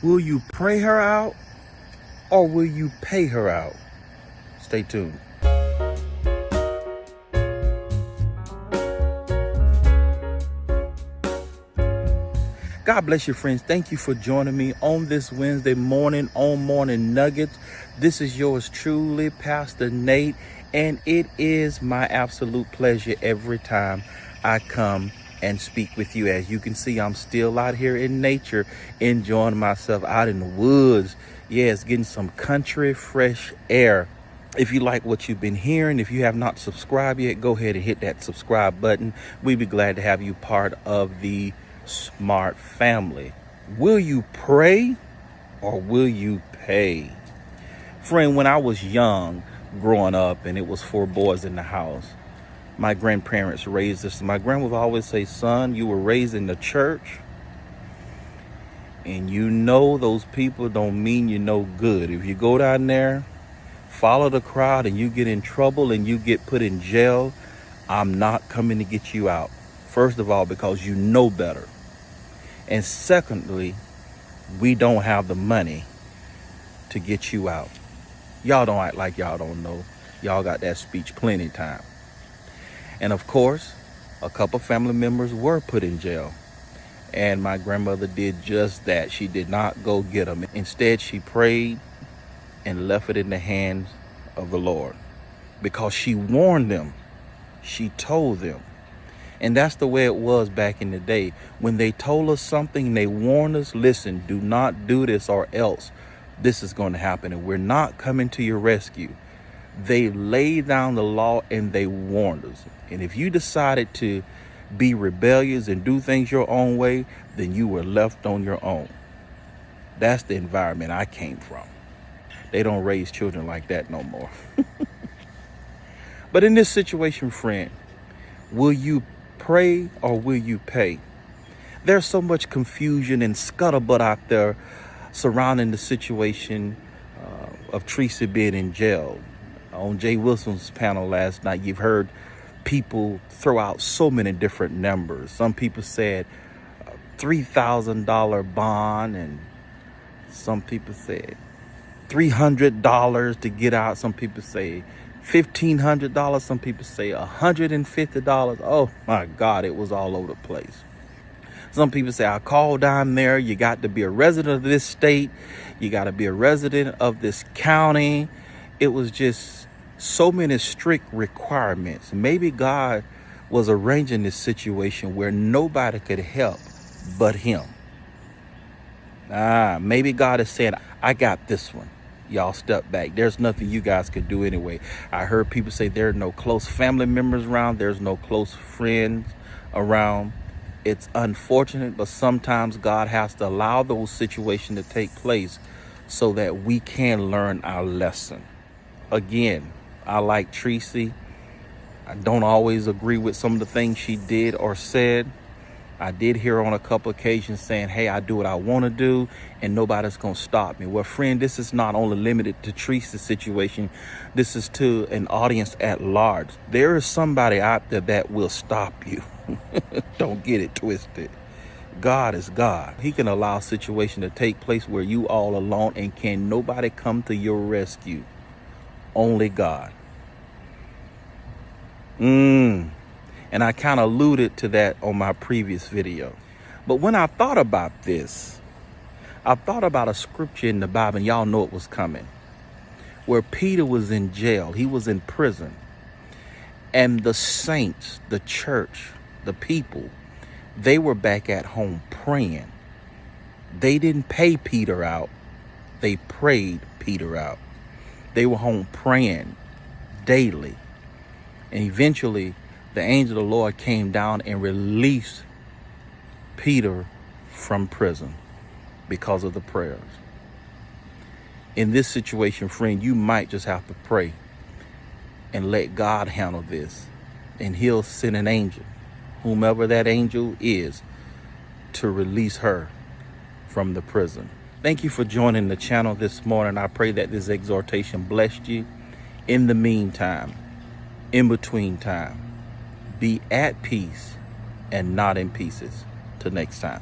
Will you pray her out or will you pay her out? Stay tuned. God bless you, friends. Thank you for joining me on this Wednesday morning on Morning Nuggets. This is yours truly, Pastor Nate, and it is my absolute pleasure every time I come and speak with you. As you can see, I'm still out here in nature, enjoying myself out in the woods. Yes, getting some country fresh air. If you like what you've been hearing, if you have not subscribed yet, go ahead and hit that subscribe button. We'd be glad to have you part of the Smart family. Will you pray or will you pay? Friend, when I was young, growing up, and it was 4 boys in the house, my grandparents raised us. My grandma would always say, son, you were raised in the church, and you know those people don't mean you no good. If you go down there, follow the crowd, and you get in trouble and you get put in jail, I'm not coming to get you out. First of all, because you know better. And secondly, we don't have the money to get you out. Y'all don't act like y'all don't know. Y'all got that speech plenty time. And of course, a couple family members were put in jail. And my grandmother did just that. She did not go get them. Instead, she prayed and left it in the hands of the Lord. Because she warned them. She told them. And that's the way it was back in the day. When they told us something, they warned us, listen, do not do this or else this is going to happen. And we're not coming to your rescue. They laid down the law and they warned us. And if you decided to be rebellious and do things your own way, then you were left on your own. That's the environment I came from. They don't raise children like that no more. But in this situation, friend, will you pray or will you pay? There's so much confusion and scuttlebutt out there surrounding the situation of Teresa being in jail. On Jay Wilson's panel last night, you've heard people throw out so many different numbers. Some people said $3,000 bond, and some people said $300 to get out. Some people say $1,500. Some people say $150. Oh my God, it was all over the place. Some people say, I called down there. You got to be a resident of this state. You got to be a resident of this county. It was just so many strict requirements. Maybe God was arranging this situation where nobody could help but him. Maybe God is saying, I got this one. Y'all step back. There's nothing you guys could do anyway. I heard people say there are no close family members around. There's no close friends around. It's unfortunate, but sometimes God has to allow those situations to take place so that we can learn our lesson. Again, I like Tracy. I don't always agree with some of the things she did or said. I did hear on a couple occasions saying, hey, I do what I want to do and nobody's going to stop me. Well, friend, this is not only limited to Teresa's situation. This is to an audience at large. There is somebody out there that will stop you. Don't get it twisted. God is God. He can allow a situation to take place where you all alone and can nobody come to your rescue. Only God. And I kind of alluded to that on my previous video. But when I thought about this, I thought about a scripture in the Bible, and y'all know it was coming, where Peter was in jail. He was in prison. And the saints, the church, the people, they were back at home praying. They didn't pay Peter out. They prayed Peter out. They were home praying daily. And eventually, the angel of the Lord came down and released Peter from prison because of the prayers. In this situation, friend, you might just have to pray and let God handle this. And he'll send an angel, whomever that angel is, to release her from the prison. Thank you for joining the channel this morning. I pray that this exhortation blessed you. In the meantime, in between time, be at peace and not in pieces. Till next time.